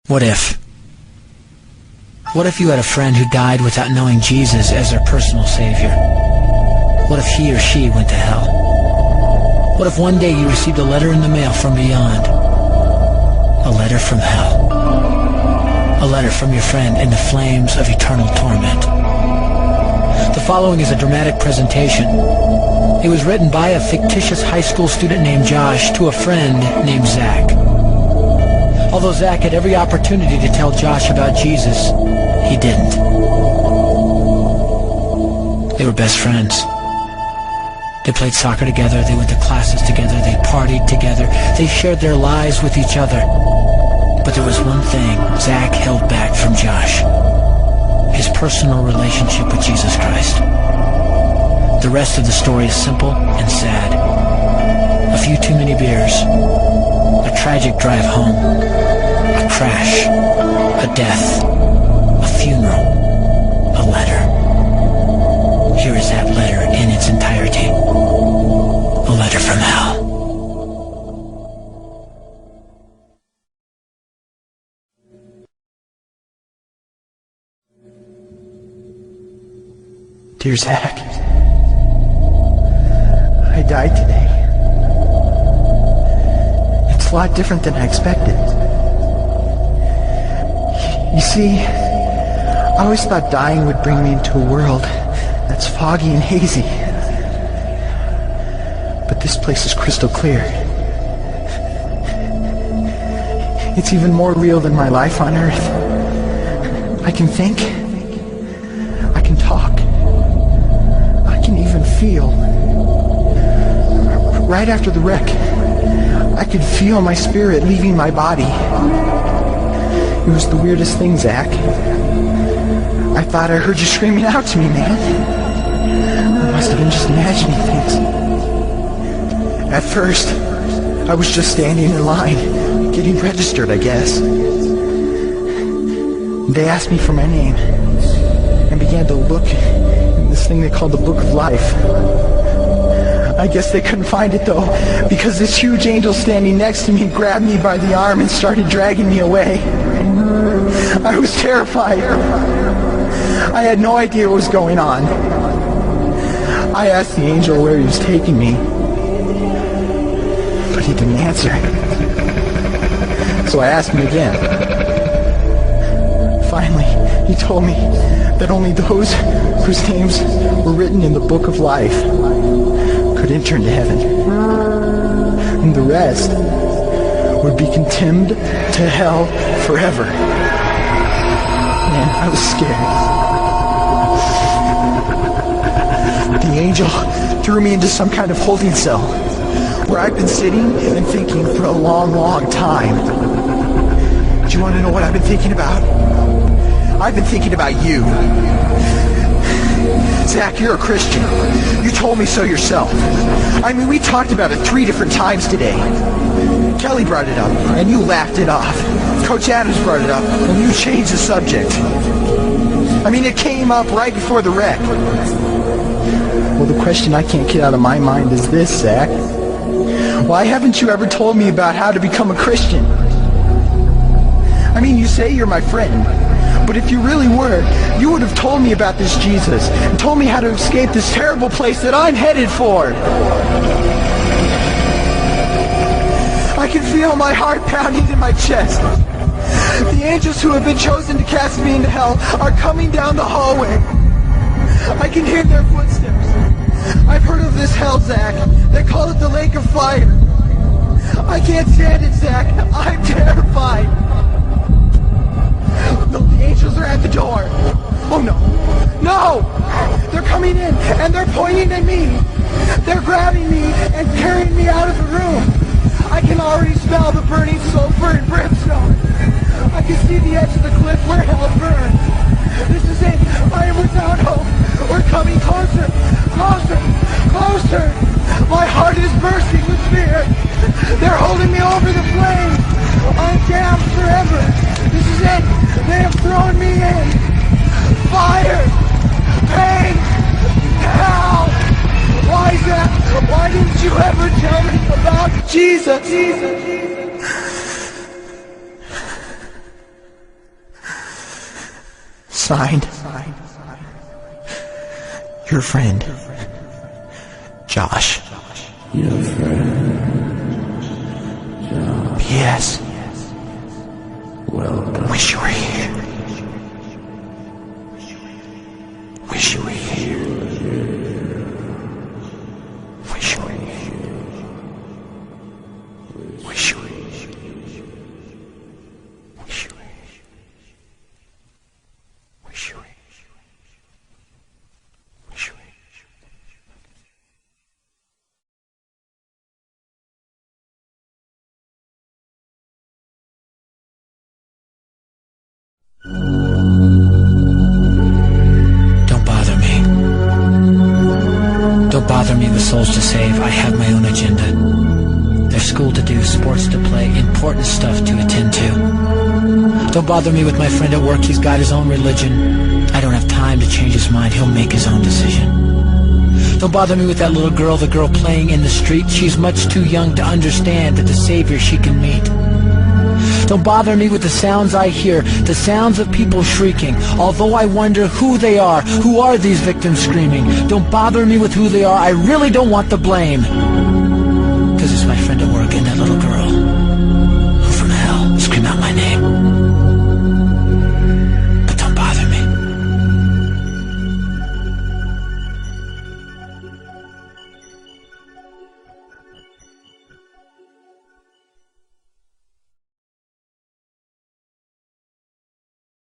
What if? What if you had a friend who died without knowing Jesus as their personal savior? What if he or she went to hell? What if one day you received a letter in the mail from beyond? A letter from hell. A letter from your friend in the flames of eternal torment. The following is a dramatic presentation. It was written by a fictitious high school student named Josh to a friend named Zach. Although Zach had every opportunity to tell Josh about Jesus, he didn't. They were best friends. They played soccer together, they went to classes together, they partied together, they shared their lives with each other. But there was one thing Zach held back from Josh: his personal relationship with Jesus Christ. The rest of the story is simple and sad. A few too many beers, a tragic drive home, a crash, a death, a funeral, a letter. Here is that letter in its entirety. A letter from hell. Dear Zach, I died today. It's a lot different than I expected. You see, I always thought dying would bring me into a world that's foggy and hazy. But this place is crystal clear. It's even more real than my life on Earth. I can think. I can talk. I can even feel. Right after the wreck, I could feel my spirit leaving my body. It was the weirdest thing, Zach. I thought I heard you screaming out to me, man. I must have been just imagining things. At first, I was just standing in line, getting registered, I guess. They asked me for my name and began to look in this thing they call the Book of Life. I guess they couldn't find it, though, because this huge angel standing next to me grabbed me by the arm and started dragging me away. I was terrified. I had no idea what was going on. I asked the angel where he was taking me, but he didn't answer. So I asked him again. Finally, he told me that only those whose names were written in the Book of Life could enter into heaven. And the rest would be condemned to hell forever. Man, I was scared. The angel threw me into some kind of holding cell where I've been sitting and thinking for a long, long time. Do you want to know what I've been thinking about? I've been thinking about you. Zach, you're a Christian. You told me so yourself. I mean, we talked about it 3 different times today. Kelly brought it up, and you laughed it off. Coach Adams brought it up, and you changed the subject. I mean, it came up right before the wreck. Well, the question I can't get out of my mind is this, Zach. Why haven't you ever told me about how to become a Christian? I mean, you say you're my friend, but if you really were, you would have told me about this Jesus and told me how to escape this terrible place that I'm headed for. I can feel my heart pounding in my chest. The angels who have been chosen to cast me into hell are coming down the hallway. I can hear their footsteps. I've heard of this hell, Zach. They call it the lake of fire. I can't stand it, Zach. I'm terrified. No, the angels are at the door. Oh no. No! They're coming in and they're pointing at me. They're grabbing me and carrying me out of the room. I can already smell the burning sulfur and brimstone. I can see the edge of the cliff where hell burns. This is it. I am without hope. We're coming closer. Closer. Closer. My heart is bursting with fear. They're holding me over the flames. I'm damned forever. This is it. They have thrown me in. Fire. Pain. Hell. Why is that? Why didn't you ever tell me about Jesus? Signed, your friend, Josh. Your friend. P.S. Welcome. Wish you were here. Wish you were here. Wish you were here. Wish you were here. Wish you were here. Wish you were here. Wish you were here. Don't bother me. Don't bother me with souls to save. I have my own agenda. There's school to do, sports to play, important stuff to attend to. Don't bother me with my friend at work. He's got his own religion. I don't have time to change his mind. He'll make his own decision. Don't bother me with that little girl, the girl playing in the street. She's much too young to understand that the savior she can meet. Don't bother me with the sounds I hear, the sounds of people shrieking, although I wonder who they are. Who are these victims screaming? Don't bother me with who they are. I really don't want the blame. Because it's my friend at work and that little girl.